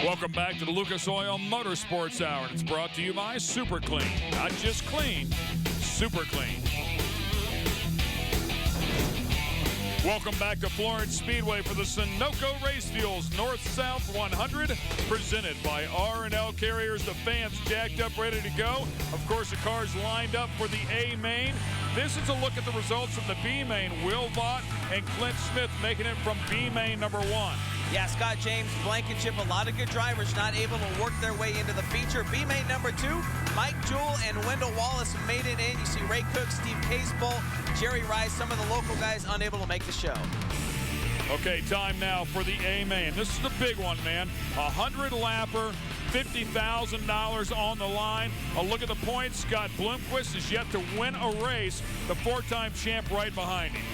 Welcome back to the Lucas Oil Motorsports Hour, and it's brought to you by Super Clean. Not just clean, super clean. Welcome back to Florence Speedway for the Sunoco Race Fuels North-South 100, presented by R&L Carriers. The fans jacked up, ready to go. Of course, the cars lined up for the A main. This is a look at the results from the B main. Will Vaught and Clint Smith making it from B main number 1. Yeah, Scott James, Blankenship, a lot of good drivers not able to work their way into the feature. B main number 2, Mike Jewell and Wendell Wallace made it in. You see Ray Cook, Steve Casebolt, Jerry Rice, some of the local guys unable to make the show. Okay, time now for the A main. This is the big one, man. 100-lapper, $50,000 on the line. A look at the points. Scott Bloomquist is yet to win a race. The 4-time champ right behind him.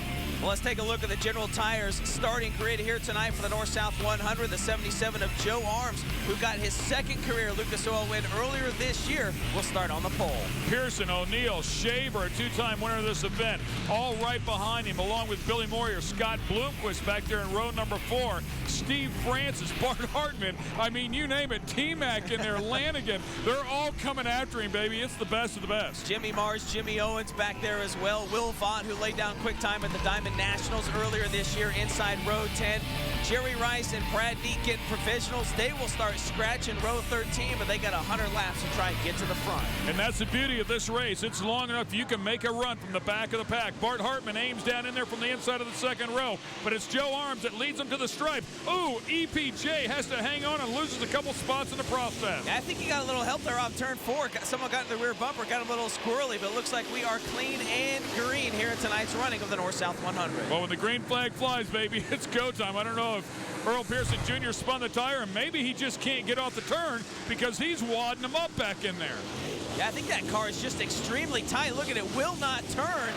Well, let's take a look at the General Tires starting grid here tonight for the North-South 100. The 77 of Joe Arms, who got his second career Lucas Oil win earlier this year, will start on the pole. Pearson, O'Neill, Shaver, a 2-time winner of this event, all right behind him, along with Billy Moyer, Scott Bloomquist back there in row number 4, Steve Francis, Bart Hartman. I mean, you name it, T-Mac in there, Lanigan. They're all coming after him, baby. It's the best of the best. Jimmy Mars, Jimmy Owens back there as well. Will Vaught, who laid down quick time at the Diamond Nationals earlier this year inside row 10. Jerry Rice and Brad Neat getting professionals. They will start scratching row 13, but they got 100 laps to try and get to the front. And that's the beauty of this race. It's long enough you can make a run from the back of the pack. Bart Hartman aims down in there from the inside of the second row, but it's Joe Arms that leads him to the stripe. Ooh, EPJ has to hang on and loses a couple spots in the process. I think he got a little help there off turn 4. Someone got in the rear bumper, got a little squirrely, but it looks like we are clean and green here in tonight's running of the North-South 100. Well, when the green flag flies, baby, it's go time. I don't know if Earl Pearson Jr. spun the tire, and maybe he just can't get off the turn because he's wadding him up back in there. Yeah, I think that car is just extremely tight. Look at it, will not turn.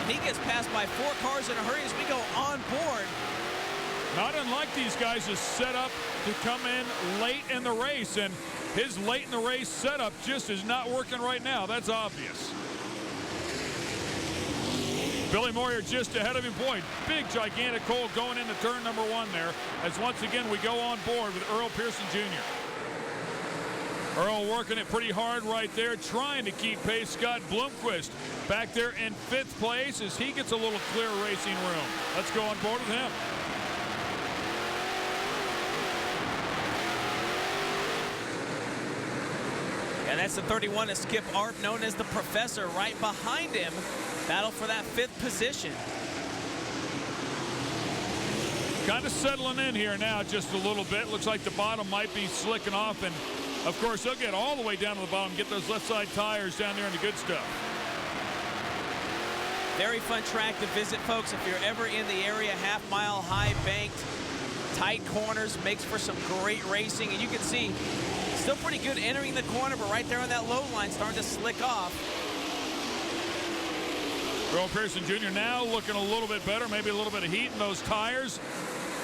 And he gets passed by 4 cars in a hurry as we go on board. Not unlike these guys is set up to come in late in the race, and his late in the race setup just is not working right now. That's obvious. Billy Moyer just ahead of him. Boy, big, gigantic hole going into turn number 1 there, as once again we go on board with Earl Pearson Jr. Earl working it pretty hard right there, trying to keep pace. Scott Bloomquist back there in 5th place as he gets a little clear racing room. Let's go on board with him. And that's the 31 of Skip Arp, known as the Professor, right behind him. Battle for that 5th position. Kind of settling in here now just a little bit. Looks like the bottom might be slicking off, and of course they'll get all the way down to the bottom, get those left side tires down there in the good stuff. Very fun track to visit, folks. If you're ever in the area, half-mile, high banked, tight corners, makes for some great racing. And you can see still pretty good entering the corner, but right there on that low line starting to slick off. Earl Pearson Jr. now looking a little bit better, maybe a little bit of heat in those tires.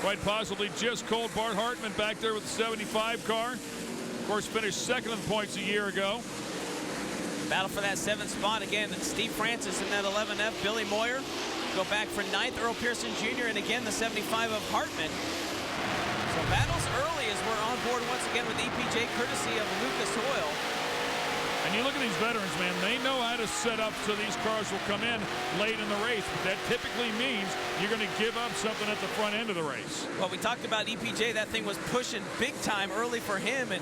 Quite possibly just cold. Bart Hartman back there with the 75 car. Of course, finished 2nd in the points a year ago. Battle for that 7th spot. Again, Steve Francis in that 11F. Billy Moyer go back for 9th. Earl Pearson Jr. and again the 75 of Hartman. So battles early as we're on board once again with EPJ, courtesy of Lucas Oil. And you look at these veterans, man, they know how to set up so these cars will come in late in the race. But that typically means you're going to give up something at the front end of the race. Well, we talked about EPJ. That thing was pushing big time early for him. And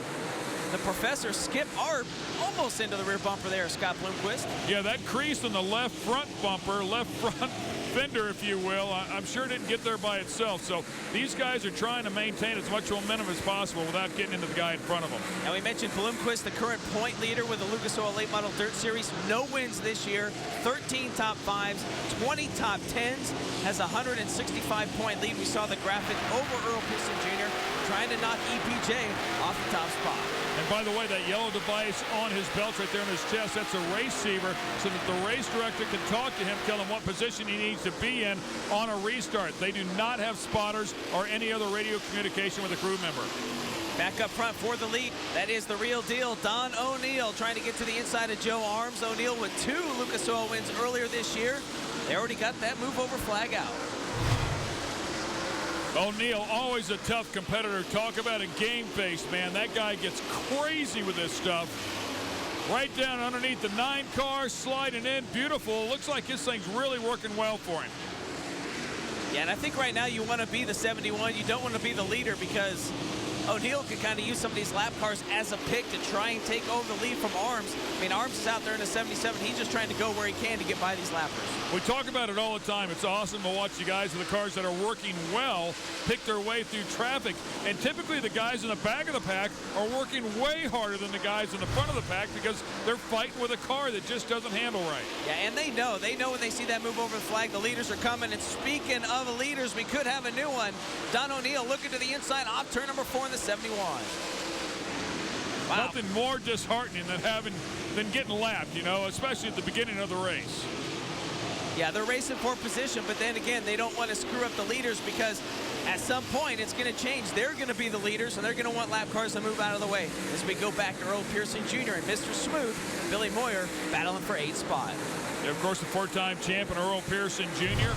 the Professor, Skip Arp, almost into the rear bumper there, Scott Bloomquist. Yeah, that crease in the left front bumper, left front fender, if you will, I'm sure didn't get there by itself. So these guys are trying to maintain as much momentum as possible without getting into the guy in front of them. Now we mentioned Bloomquist, the current point leader with the Lucas Oil Late Model Dirt Series. No wins this year, 13 top 5s, 20 top 10s, has a 165-point lead. We saw the graphic over Earl Pearson Jr. trying to knock EPJ off the top spot. And by the way, that yellow device on his belt right there on his chest, that's a race receiver so that the race director can talk to him, tell him what position he needs to be in on a restart. They do not have spotters or any other radio communication with a crew member. Back up front for the lead, that is the real deal. Don O'Neill trying to get to the inside of Joe Arms. O'Neill with 2 Lucas Oil wins earlier this year. They already got that move over flag out. O'Neal, always a tough competitor. Talk about a game face, man. That guy gets crazy with this stuff. Right down underneath the 9 car, sliding in. Beautiful. Looks like his thing's really working well for him. Yeah, and I think right now you want to be the 71. You don't want to be the leader because O'Neal can kind of use some of these lap cars as a pick to try and take over the lead from Arms. I mean, Arms is out there in the 77. He's just trying to go where he can to get by these lappers. We talk about it all the time. It's awesome to watch the guys in the cars that are working well pick their way through traffic. And typically the guys in the back of the pack are working way harder than the guys in the front of the pack because they're fighting with a car that just doesn't handle right. Yeah, and they know when they see that move over the flag, the leaders are coming. And speaking of the leaders, we could have a new one. Don O'Neal looking to the inside off turn number 4 in the 71. Wow. Nothing more disheartening than getting lapped, you know, especially at the beginning of the race. Yeah, they're racing for position, but then again, they don't want to screw up the leaders because at some point it's going to change. They're going to be the leaders, and they're going to want lap cars to move out of the way. As we go back to Earl Pearson Jr. and Mr. Smooth, Billy Moyer battling for 8th spot. Yeah, of course, the 4-time champion Earl Pearson Jr.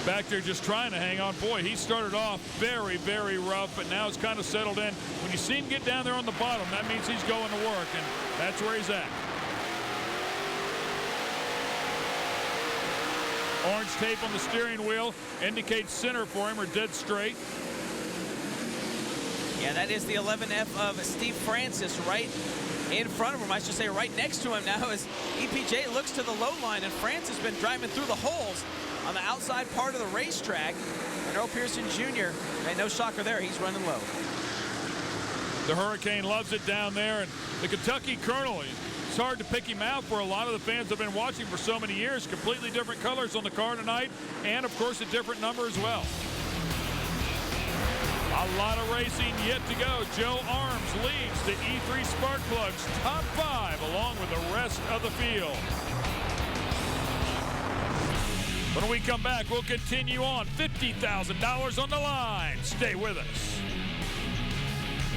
back there just trying to hang on. Boy, he started off very, very rough, but now it's kind of settled in. When you see him get down there on the bottom, that means he's going to work, and that's where he's at. Orange tape on the steering wheel indicates center for him or dead straight. Yeah, that is the 11F of Steve Francis right in front of him. I should say right next to him now as EPJ looks to the low line, and Francis has been driving through the holes on the outside part of the racetrack. And Earl Pearson Jr., and no shocker there, he's running low. The Hurricane loves it down there, and the Kentucky Colonel, it's hard to pick him out for a lot of the fans that have been watching for so many years. Completely different colors on the car tonight, and of course a different number as well. A lot of racing yet to go. Joe Arms leads the E3 Spark Plugs top 5 along with the rest of the field. When we come back, we'll continue on. $50,000 on the line. Stay with us.